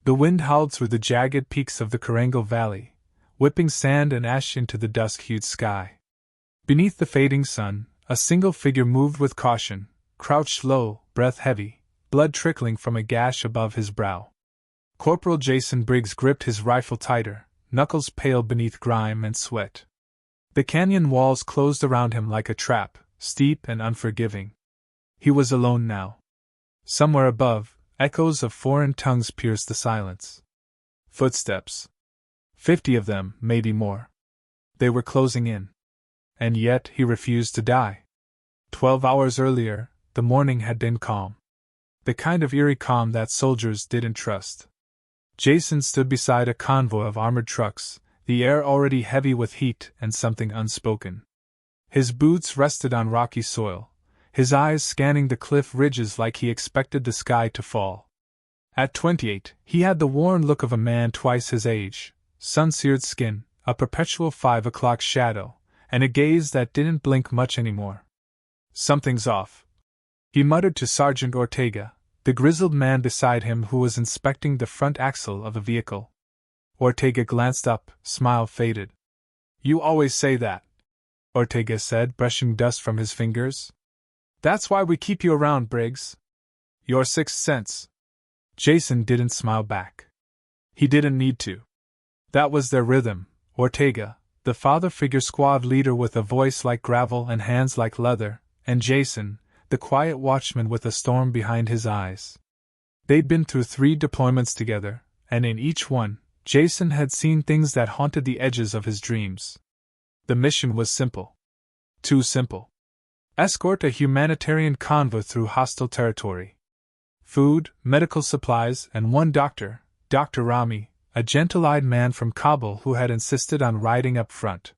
The wind howled through the jagged peaks of the Karangal Valley, whipping sand and ash into the dusk-hued sky. Beneath the fading sun, a single figure moved with caution, crouched low, breath heavy, blood trickling from a gash above his brow. Corporal Jason Briggs gripped his rifle tighter, knuckles pale beneath grime and sweat. The canyon walls closed around him like a trap, steep and unforgiving. He was alone now. Somewhere above, echoes of foreign tongues pierced the silence. Footsteps. 50 of them, maybe more. They were closing in. And yet he refused to die. 12 hours earlier, the morning had been calm. The kind of eerie calm that soldiers didn't trust. Jason stood beside a convoy of armored trucks, the air already heavy with heat and something unspoken. His boots rested on rocky soil, his eyes scanning the cliff ridges like he expected the sky to fall. At 28, he had the worn look of a man twice his age, sun-seared skin, a perpetual 5 o'clock shadow, and a gaze that didn't blink much anymore. "Something's off," he muttered to Sergeant Ortega, the grizzled man beside him who was inspecting the front axle of the vehicle. Ortega glanced up, smile faded. "You always say that," Ortega said, brushing dust from his fingers. "That's why we keep you around, Briggs. Your sixth sense." Jason didn't smile back. He didn't need to. That was their rhythm. Ortega, the father figure squad leader with a voice like gravel and hands like leather, and Jason, the quiet watchman with a storm behind his eyes. They'd been through 3 deployments together, and in each one, Jason had seen things that haunted the edges of his dreams. The mission was simple. Too simple. Escort a humanitarian convoy through hostile territory. Food, medical supplies, and one doctor, Dr. Rami, a gentle-eyed man from Kabul who had insisted on riding up front.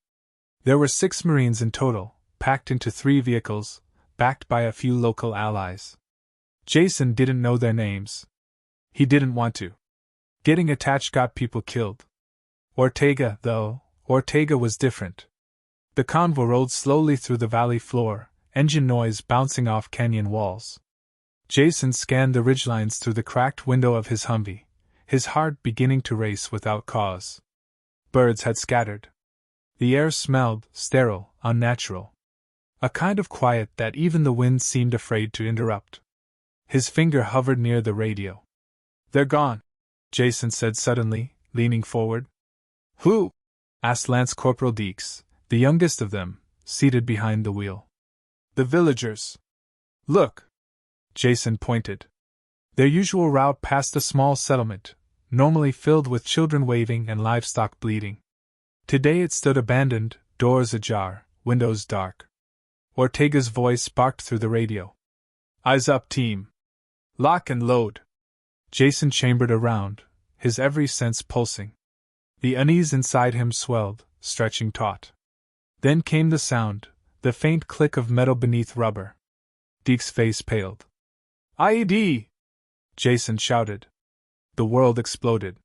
There were 6 Marines in total, packed into 3 vehicles, backed by a few local allies. Jason didn't know their names. He didn't want to. Getting attached got people killed. Ortega was different. The convoy rolled slowly through the valley floor, engine noise bouncing off canyon walls. Jason scanned the ridgelines through the cracked window of his Humvee, his heart beginning to race without cause. Birds had scattered. The air smelled sterile, unnatural. A kind of quiet that even the wind seemed afraid to interrupt. His finger hovered near the radio. "They're gone," Jason said suddenly, leaning forward. "Who?" asked Lance Corporal Deeks, the youngest of them, seated behind the wheel. "The villagers. Look." Jason pointed. Their usual route passed a small settlement, normally filled with children waving and livestock bleating. Today it stood abandoned, doors ajar, windows dark. Ortega's voice barked through the radio. "Eyes up, team. Lock and load." Jason chambered around, his every sense pulsing. The unease inside him swelled, stretching taut. Then came the sound, the faint click of metal beneath rubber. Deke's face paled. "IED!" Jason shouted. The world exploded.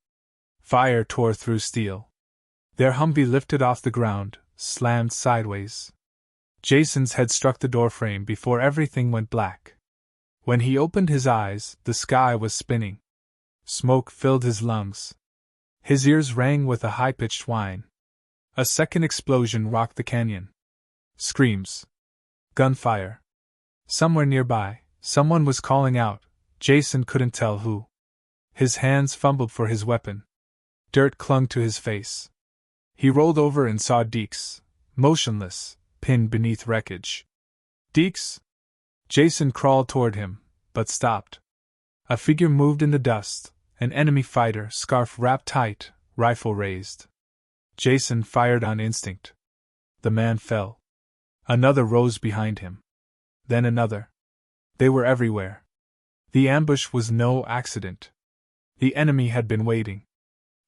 Fire tore through steel. Their Humvee lifted off the ground, slammed sideways. Jason's head struck the doorframe before everything went black. When he opened his eyes, the sky was spinning. Smoke filled his lungs. His ears rang with a high-pitched whine. A second explosion rocked the canyon. Screams. Gunfire. Somewhere nearby, someone was calling out. Jason couldn't tell who. His hands fumbled for his weapon. Dirt clung to his face. He rolled over and saw Deeks, motionless, pinned beneath wreckage. "Deeks?" Jason crawled toward him, but stopped. A figure moved in the dust, an enemy fighter, scarf wrapped tight, rifle raised. Jason fired on instinct. The man fell. Another rose behind him. Then another. They were everywhere. The ambush was no accident. The enemy had been waiting.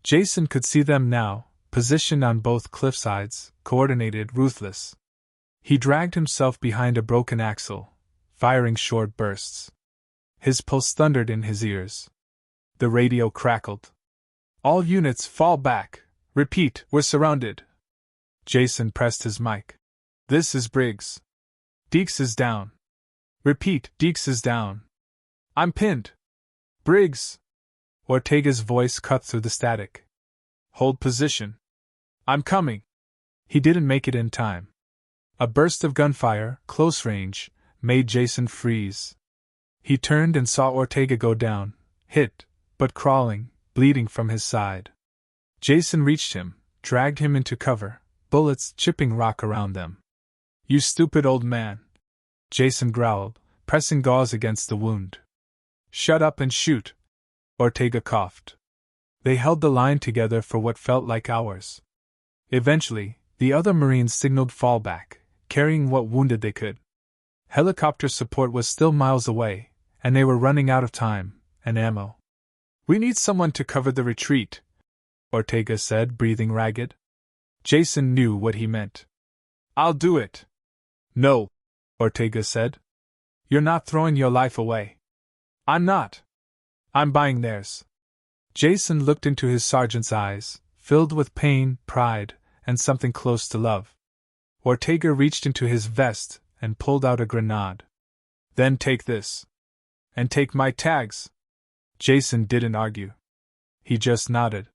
Jason could see them now, positioned on both cliffsides, coordinated, ruthless. He dragged himself behind a broken axle, firing short bursts. His pulse thundered in his ears. The radio crackled. "All units fall back. Repeat, we're surrounded." Jason pressed his mic. "This is Briggs. Deeks is down. Repeat, Deeks is down. I'm pinned. Briggs." Ortega's voice cut through the static. Hold position. I'm coming. He didn't make it in time. A burst of gunfire, close range, made Jason freeze. He turned and saw Ortega go down, hit, but crawling, bleeding from his side. Jason reached him, dragged him into cover, bullets chipping rock around them. You stupid old man, Jason growled, pressing gauze against the wound. Shut up and shoot, Ortega coughed. They held the line together for what felt like hours. Eventually, the other Marines signaled fallback, carrying what wounded they could. Helicopter support was still miles away, and they were running out of time and ammo. We need someone to cover the retreat, Ortega said, breathing ragged. Jason knew what he meant. I'll do it. No, Ortega said. You're not throwing your life away. I'm not. I'm buying theirs. Jason looked into his sergeant's eyes, filled with pain, pride, and something close to love. Ortega reached into his vest and pulled out a grenade. Then take this. And take my tags. Jason didn't argue. He just nodded.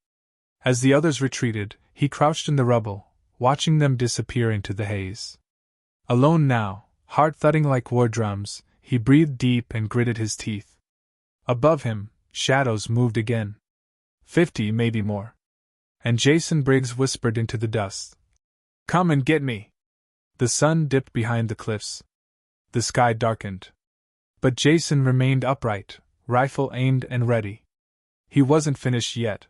As the others retreated, he crouched in the rubble, watching them disappear into the haze. Alone now, heart thudding like war drums, he breathed deep and gritted his teeth. Above him, shadows moved again. 50, maybe more. And Jason Briggs whispered into the dust. Come and get me. The sun dipped behind the cliffs. The sky darkened. But Jason remained upright, rifle aimed and ready. He wasn't finished yet.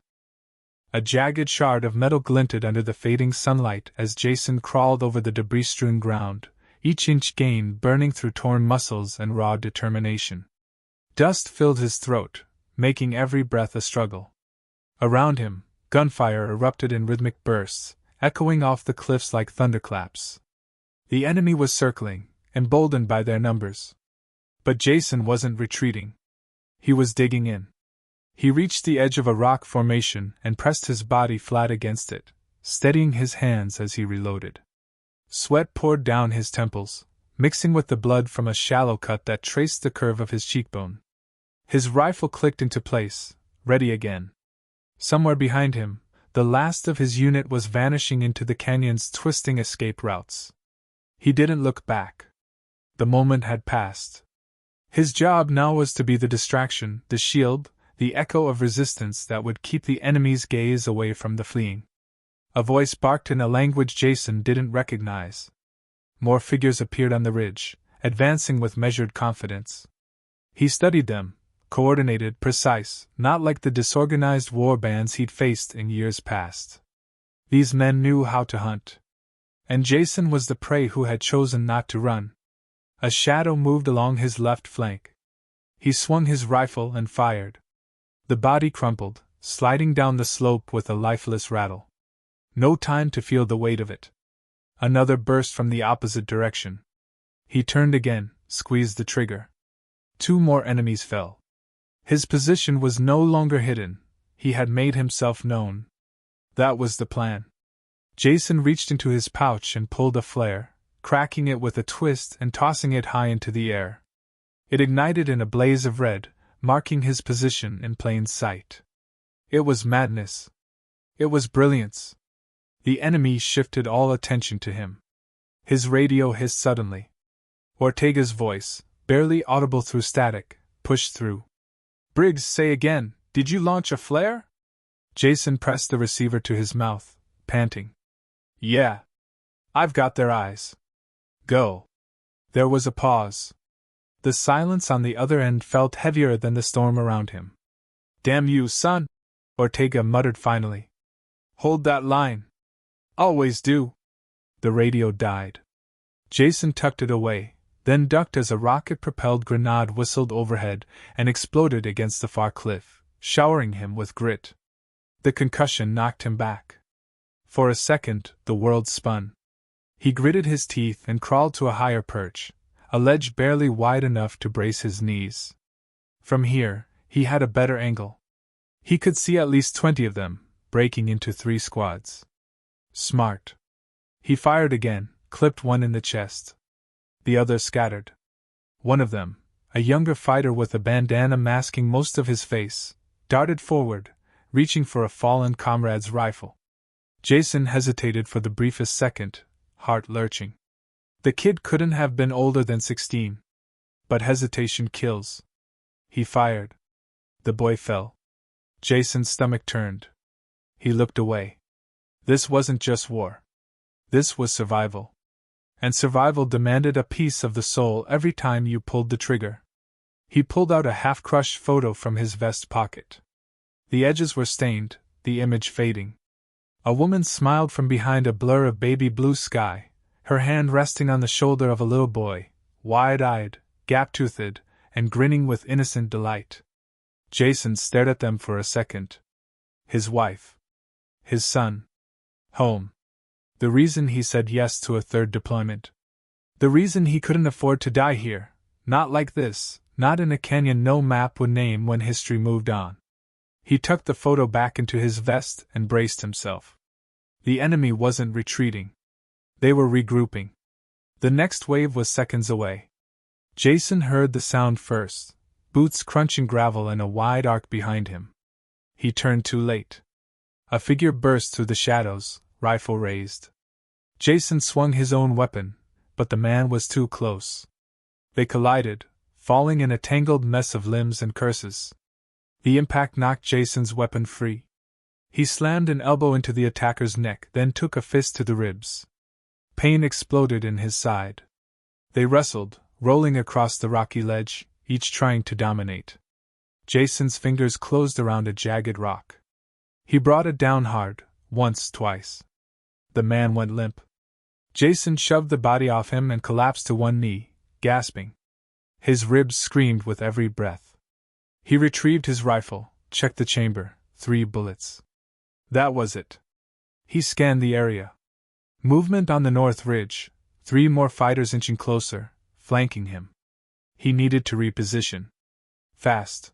A jagged shard of metal glinted under the fading sunlight as Jason crawled over the debris-strewn ground, each inch gain burning through torn muscles and raw determination. Dust filled his throat, making every breath a struggle. Around him, gunfire erupted in rhythmic bursts, echoing off the cliffs like thunderclaps. The enemy was circling, emboldened by their numbers. But Jason wasn't retreating. He was digging in. He reached the edge of a rock formation and pressed his body flat against it, steadying his hands as he reloaded. Sweat poured down his temples, mixing with the blood from a shallow cut that traced the curve of his cheekbone. His rifle clicked into place, ready again. Somewhere behind him, the last of his unit was vanishing into the canyon's twisting escape routes. He didn't look back. The moment had passed. His job now was to be the distraction, the shield, the echo of resistance that would keep the enemy's gaze away from the fleeing. A voice barked in a language Jason didn't recognize. More figures appeared on the ridge, advancing with measured confidence. He studied them, coordinated, precise, not like the disorganized war bands he'd faced in years past. These men knew how to hunt. And Jason was the prey who had chosen not to run. A shadow moved along his left flank. He swung his rifle and fired. The body crumpled, sliding down the slope with a lifeless rattle. No time to feel the weight of it. Another burst from the opposite direction. He turned again, squeezed the trigger. 2 more enemies fell. His position was no longer hidden. He had made himself known. That was the plan. Jason reached into his pouch and pulled a flare, cracking it with a twist and tossing it high into the air. It ignited in a blaze of red, marking his position in plain sight. It was madness. It was brilliance. The enemy shifted all attention to him. His radio hissed suddenly. Ortega's voice, barely audible through static, pushed through. Briggs, say again, did you launch a flare? Jason pressed the receiver to his mouth, panting. Yeah. I've got their eyes. Go. There was a pause. The silence on the other end felt heavier than the storm around him. Damn you, son, Ortega muttered finally. Hold that line. Always do. The radio died. Jason tucked it away, then ducked as a rocket-propelled grenade whistled overhead and exploded against the far cliff, showering him with grit. The concussion knocked him back. For a second, the world spun. He gritted his teeth and crawled to a higher perch, a ledge barely wide enough to brace his knees. From here, he had a better angle. He could see at least 20 of them, breaking into 3 squads. Smart. He fired again, clipped one in the chest. The others scattered. One of them, a younger fighter with a bandana masking most of his face, darted forward, reaching for a fallen comrade's rifle. Jason hesitated for the briefest second, heart lurching. The kid couldn't have been older than 16. But hesitation kills. He fired. The boy fell. Jason's stomach turned. He looked away. This wasn't just war. This was survival. And survival demanded a piece of the soul every time you pulled the trigger. He pulled out a half-crushed photo from his vest pocket. The edges were stained, the image fading. A woman smiled from behind a blur of baby blue sky, her hand resting on the shoulder of a little boy, wide-eyed, gap-toothed, and grinning with innocent delight. Jason stared at them for a second. His wife. His son. Home. The reason he said yes to a third deployment. The reason he couldn't afford to die here, not like this, not in a canyon no map would name when history moved on. He tucked the photo back into his vest and braced himself. The enemy wasn't retreating. They were regrouping. The next wave was seconds away. Jason heard the sound first, boots crunching gravel and a wide arc behind him. He turned too late. A figure burst through the shadows, rifle raised. Jason swung his own weapon, but the man was too close. They collided, falling in a tangled mess of limbs and curses. The impact knocked Jason's weapon free. He slammed an elbow into the attacker's neck, then took a fist to the ribs. Pain exploded in his side. They wrestled, rolling across the rocky ledge, each trying to dominate. Jason's fingers closed around a jagged rock. He brought it down hard, once, twice. The man went limp. Jason shoved the body off him and collapsed to one knee, gasping. His ribs screamed with every breath. He retrieved his rifle, checked the chamber, 3 bullets. That was it. He scanned the area. Movement on the north ridge, 3 more fighters inching closer, flanking him. He needed to reposition. Fast.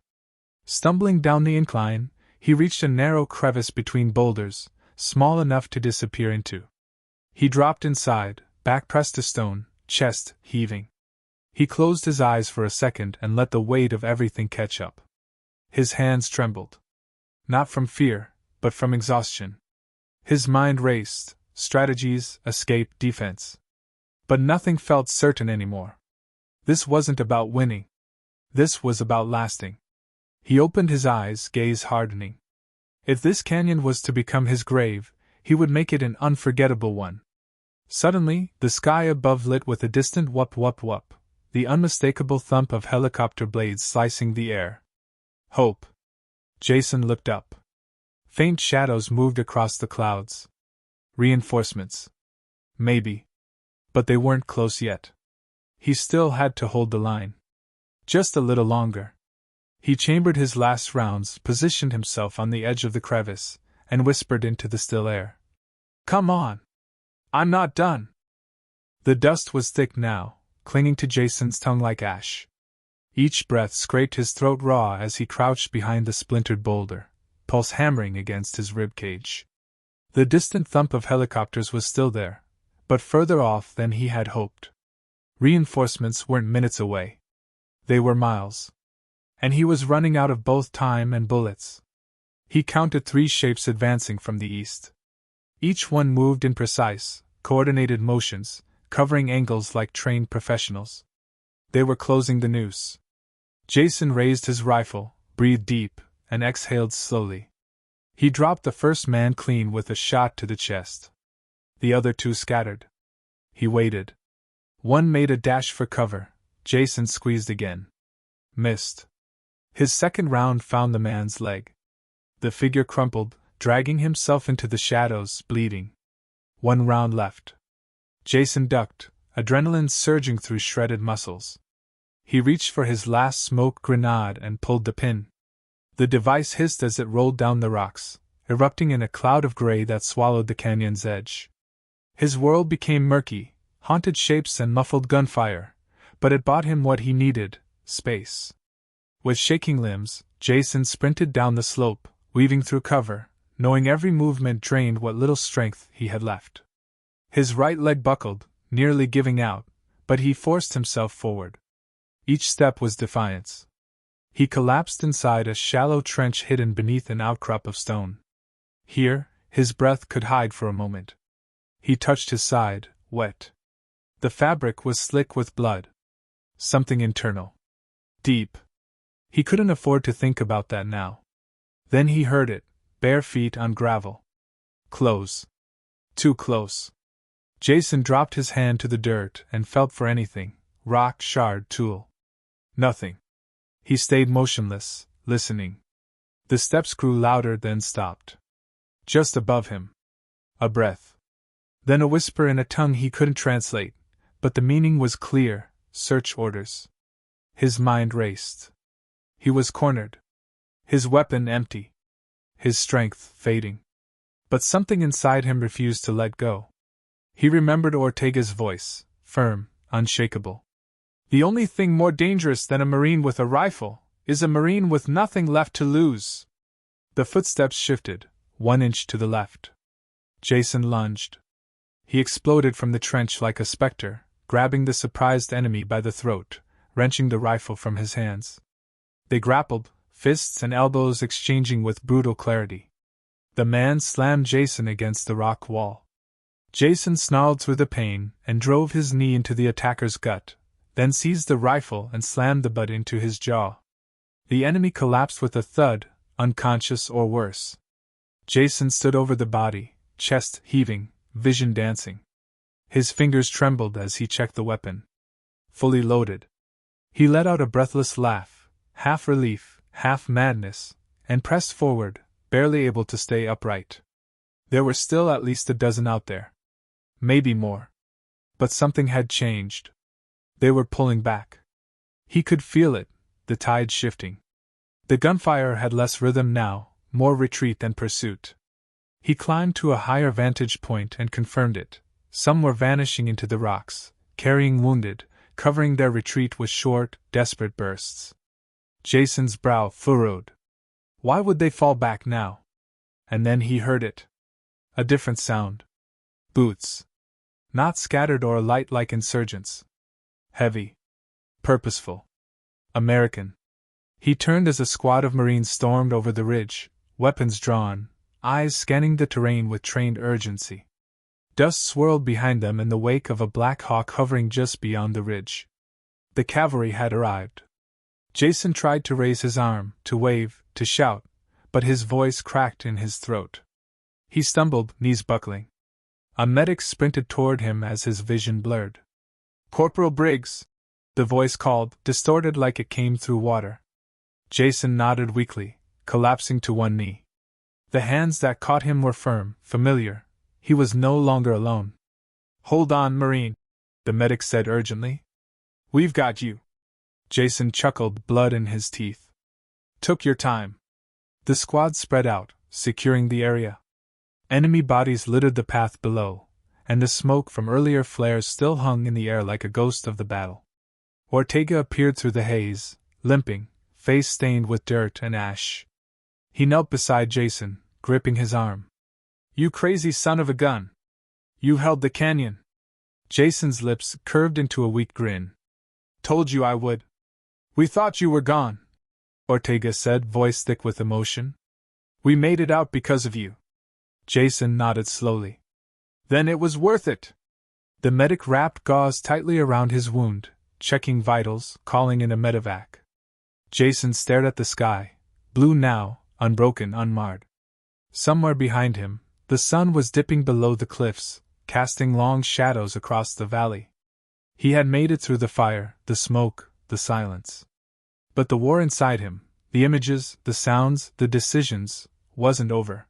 Stumbling down the incline, he reached a narrow crevice between boulders, small enough to disappear into. He dropped inside, back pressed to stone, chest heaving. He closed his eyes for a second and let the weight of everything catch up. His hands trembled. Not from fear, but from exhaustion. His mind raced, strategies, escape, defense. But nothing felt certain anymore. This wasn't about winning. This was about lasting. He opened his eyes, gaze hardening. If this canyon was to become his grave, he would make it an unforgettable one. Suddenly, the sky above lit with a distant whoop whoop whoop, the unmistakable thump of helicopter blades slicing the air. Hope. Jason looked up. Faint shadows moved across the clouds. Reinforcements. Maybe. But they weren't close yet. He still had to hold the line. Just a little longer. He chambered his last rounds, positioned himself on the edge of the crevice, and whispered into the still air. Come on! I'm not done! The dust was thick now, clinging to Jason's tongue like ash. Each breath scraped his throat raw as he crouched behind the splintered boulder, pulse hammering against his rib cage. The distant thump of helicopters was still there, but further off than he had hoped. Reinforcements weren't minutes away. They were miles. And he was running out of both time and bullets. He counted 3 shapes advancing from the east. Each one moved in precise, coordinated motions, covering angles like trained professionals. They were closing the noose. Jason raised his rifle, breathed deep, and exhaled slowly. He dropped the first man clean with a shot to the chest. The other 2 scattered. He waited. One made a dash for cover. Jason squeezed again. Missed. His second round found the man's leg. The figure crumpled, dragging himself into the shadows, bleeding. 1 round left. Jason ducked, adrenaline surging through shredded muscles. He reached for his last smoke grenade and pulled the pin. The device hissed as it rolled down the rocks, erupting in a cloud of gray that swallowed the canyon's edge. His world became murky, haunted shapes and muffled gunfire, but it bought him what he needed: space. With shaking limbs, Jason sprinted down the slope, weaving through cover, knowing every movement drained what little strength he had left. His right leg buckled, nearly giving out, but he forced himself forward. Each step was defiance. He collapsed inside a shallow trench hidden beneath an outcrop of stone. Here, his breath could hide for a moment. He touched his side, wet. The fabric was slick with blood. Something internal. Deep. He couldn't afford to think about that now. Then he heard it, bare feet on gravel. Close. Too close. Jason dropped his hand to the dirt and felt for anything, rock, shard, tool. Nothing. He stayed motionless, listening. The steps grew louder, then stopped. Just above him. A breath. Then a whisper in a tongue he couldn't translate, but the meaning was clear: search orders. His mind raced. He was cornered. His weapon empty. His strength fading. But something inside him refused to let go. He remembered Ortega's voice, firm, unshakable. The only thing more dangerous than a Marine with a rifle is a Marine with nothing left to lose. The footsteps shifted, 1 inch to the left. Jason lunged. He exploded from the trench like a specter, grabbing the surprised enemy by the throat, wrenching the rifle from his hands. They grappled, fists and elbows exchanging with brutal clarity. The man slammed Jason against the rock wall. Jason snarled through the pain and drove his knee into the attacker's gut, then seized the rifle and slammed the butt into his jaw. The enemy collapsed with a thud, unconscious or worse. Jason stood over the body, chest heaving, vision dancing. His fingers trembled as he checked the weapon. Fully loaded. He let out a breathless laugh, half relief, half madness, and pressed forward, barely able to stay upright. There were still at least a dozen out there. Maybe more. But something had changed. They were pulling back. He could feel it, the tide shifting. The gunfire had less rhythm now, more retreat than pursuit. He climbed to a higher vantage point and confirmed it. Some were vanishing into the rocks, carrying wounded, covering their retreat with short, desperate bursts. Jason's brow furrowed. Why would they fall back now? And then he heard it. A different sound. Boots. Not scattered or light like insurgents. Heavy. Purposeful. American. He turned as a squad of Marines stormed over the ridge, weapons drawn, eyes scanning the terrain with trained urgency. Dust swirled behind them in the wake of a Black Hawk hovering just beyond the ridge. The cavalry had arrived. Jason tried to raise his arm, to wave, to shout, but his voice cracked in his throat. He stumbled, knees buckling. A medic sprinted toward him as his vision blurred. "Corporal Briggs!" the voice called, distorted like it came through water. Jason nodded weakly, collapsing to one knee. The hands that caught him were firm, familiar. He was no longer alone. "Hold on, Marine," the medic said urgently. "We've got you." Jason chuckled, blood in his teeth. "Took your time." The squad spread out, securing the area. Enemy bodies littered the path below, and the smoke from earlier flares still hung in the air like a ghost of the battle. Ortega appeared through the haze, limping, face stained with dirt and ash. He knelt beside Jason, gripping his arm. "You crazy son of a gun! You held the canyon!" Jason's lips curved into a weak grin. "Told you I would. We thought you were gone," Ortega said, voice thick with emotion. "We made it out because of you." Jason nodded slowly. "Then it was worth it." The medic wrapped gauze tightly around his wound, checking vitals, calling in a medevac. Jason stared at the sky, blue now, unbroken, unmarred. Somewhere behind him, the sun was dipping below the cliffs, casting long shadows across the valley. He had made it through the fire, the smoke, the silence. But the war inside him, the images, the sounds, the decisions, wasn't over.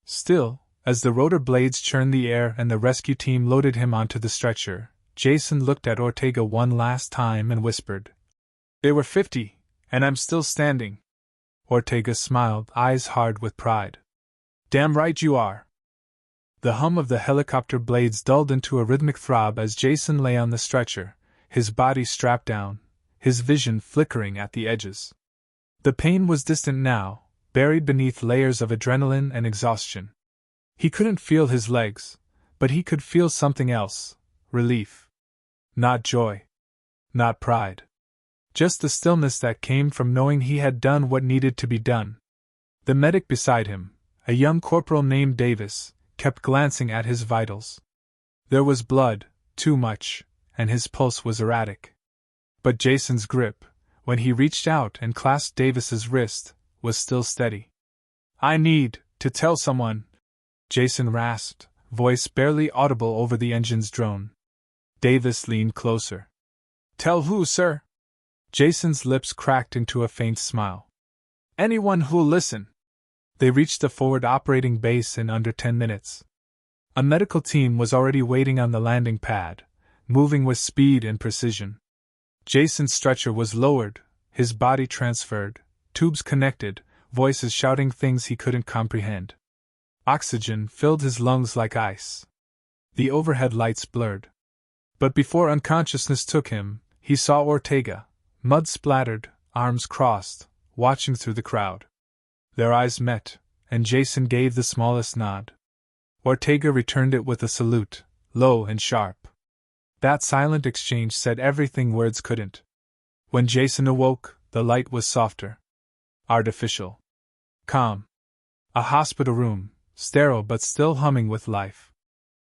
Still, as the rotor blades churned the air and the rescue team loaded him onto the stretcher, Jason looked at Ortega one last time and whispered, "They were 50, and I'm still standing." Ortega smiled, eyes hard with pride. "Damn right you are." The hum of the helicopter blades dulled into a rhythmic throb as Jason lay on the stretcher, his body strapped down, his vision flickering at the edges. The pain was distant now, buried beneath layers of adrenaline and exhaustion. He couldn't feel his legs, but he could feel something else, relief. Not joy. Not pride. Just the stillness that came from knowing he had done what needed to be done. The medic beside him, a young corporal named Davis, kept glancing at his vitals. There was blood, too much, and his pulse was erratic. But Jason's grip, when he reached out and clasped Davis's wrist, was still steady. "I need to tell someone," Jason rasped, voice barely audible over the engine's drone. Davis leaned closer. "Tell who, sir?" Jason's lips cracked into a faint smile. "Anyone who'll listen." They reached the forward operating base in under 10 minutes. A medical team was already waiting on the landing pad, moving with speed and precision. Jason's stretcher was lowered, his body transferred, tubes connected, voices shouting things he couldn't comprehend. Oxygen filled his lungs like ice. The overhead lights blurred. But before unconsciousness took him, he saw Ortega, mud-splattered, arms crossed, watching through the crowd. Their eyes met, and Jason gave the smallest nod. Ortega returned it with a salute, low and sharp. That silent exchange said everything words couldn't. When Jason awoke, the light was softer. Artificial. Calm. A hospital room, sterile but still humming with life.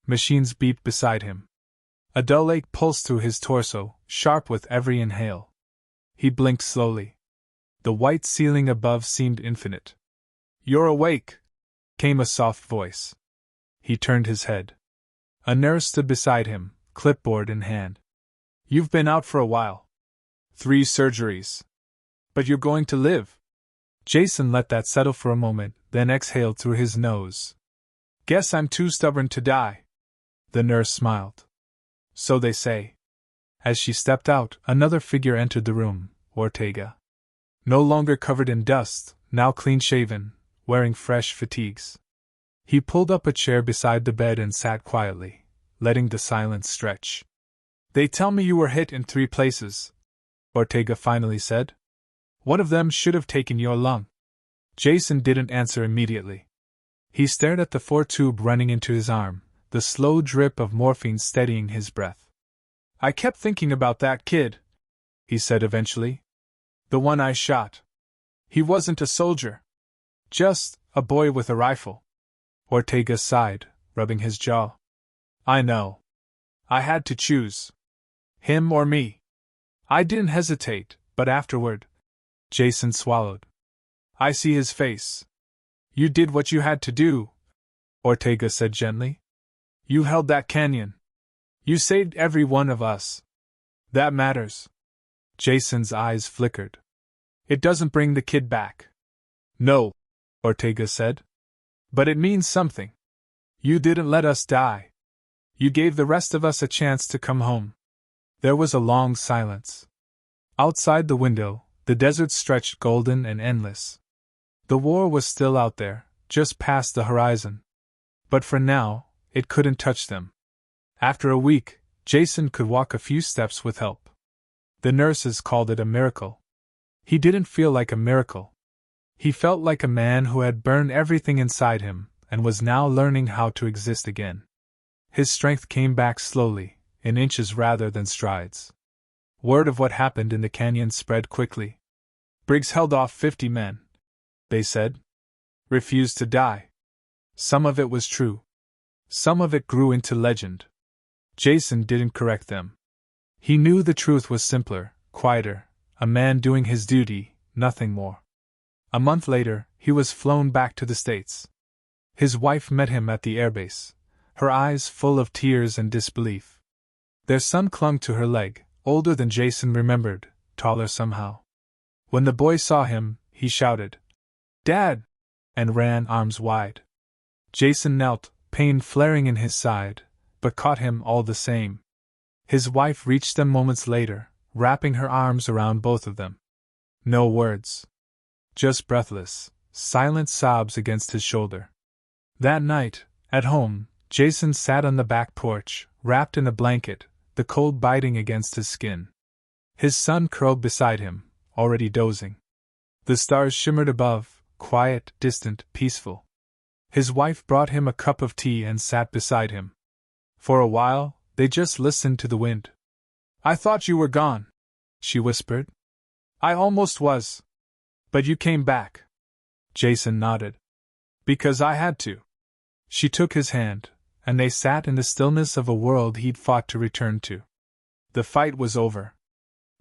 Machines beeped beside him. A dull ache pulsed through his torso, sharp with every inhale. He blinked slowly. The white ceiling above seemed infinite. "You're awake," came a soft voice. He turned his head. A nurse stood beside him, clipboard in hand. "You've been out for a while. 3 surgeries. But you're going to live." Jason let that settle for a moment, then exhaled through his nose. "Guess I'm too stubborn to die." The nurse smiled. "So they say." As she stepped out, another figure entered the room, Ortega. No longer covered in dust, now clean-shaven, wearing fresh fatigues. He pulled up a chair beside the bed and sat quietly, letting the silence stretch. "They tell me you were hit in 3 places," Ortega finally said. "One of them should have taken your lung." Jason didn't answer immediately. He stared at the 4-tube running into his arm, the slow drip of morphine steadying his breath. "I kept thinking about that kid," he said eventually. "The one I shot. He wasn't a soldier. Just a boy with a rifle." Ortega sighed, rubbing his jaw. "I know. I had to choose. Him or me. I didn't hesitate, but afterward..." Jason swallowed. "I see his face. You did what you had to do," Ortega said gently. "You held that canyon. You saved every one of us. That matters." Jason's eyes flickered. "It doesn't bring the kid back." "No," Ortega said. "But it means something. You didn't let us die. You gave the rest of us a chance to come home." There was a long silence. Outside the window, the desert stretched golden and endless. The war was still out there, just past the horizon. But for now, it couldn't touch them. After a week, Jason could walk a few steps with help. The nurses called it a miracle. He didn't feel like a miracle. He felt like a man who had burned everything inside him and was now learning how to exist again. His strength came back slowly, in inches rather than strides. Word of what happened in the canyon spread quickly. Briggs held off 50 men, they said. Refused to die. Some of it was true. Some of it grew into legend. Jason didn't correct them. He knew the truth was simpler, quieter, a man doing his duty, nothing more. A month later, he was flown back to the States. His wife met him at the airbase, her eyes full of tears and disbelief. Their son clung to her leg, older than Jason remembered, taller somehow. When the boy saw him, he shouted, "Dad!" and ran arms wide. Jason knelt, pain flaring in his side, but caught him all the same. His wife reached them moments later, wrapping her arms around both of them. No words. Just breathless, silent sobs against his shoulder. That night, at home, Jason sat on the back porch, wrapped in a blanket, the cold biting against his skin. His son curled beside him, already dozing. The stars shimmered above, quiet, distant, peaceful. His wife brought him a cup of tea and sat beside him. For a while, they just listened to the wind. "I thought you were gone," she whispered. I almost was. But you came back. Jason nodded. Because I had to. She took his hand, and they sat in the stillness of a world he'd fought to return to. The fight was over.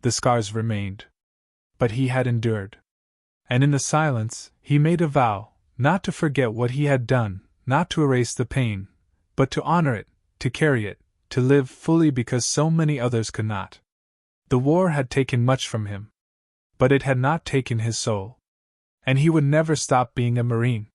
The scars remained. But he had endured. And in the silence, he made a vow, not to forget what he had done, not to erase the pain, but to honor it, to carry it, to live fully because so many others could not. The war had taken much from him. But it had not taken his soul. And he would never stop being a Marine.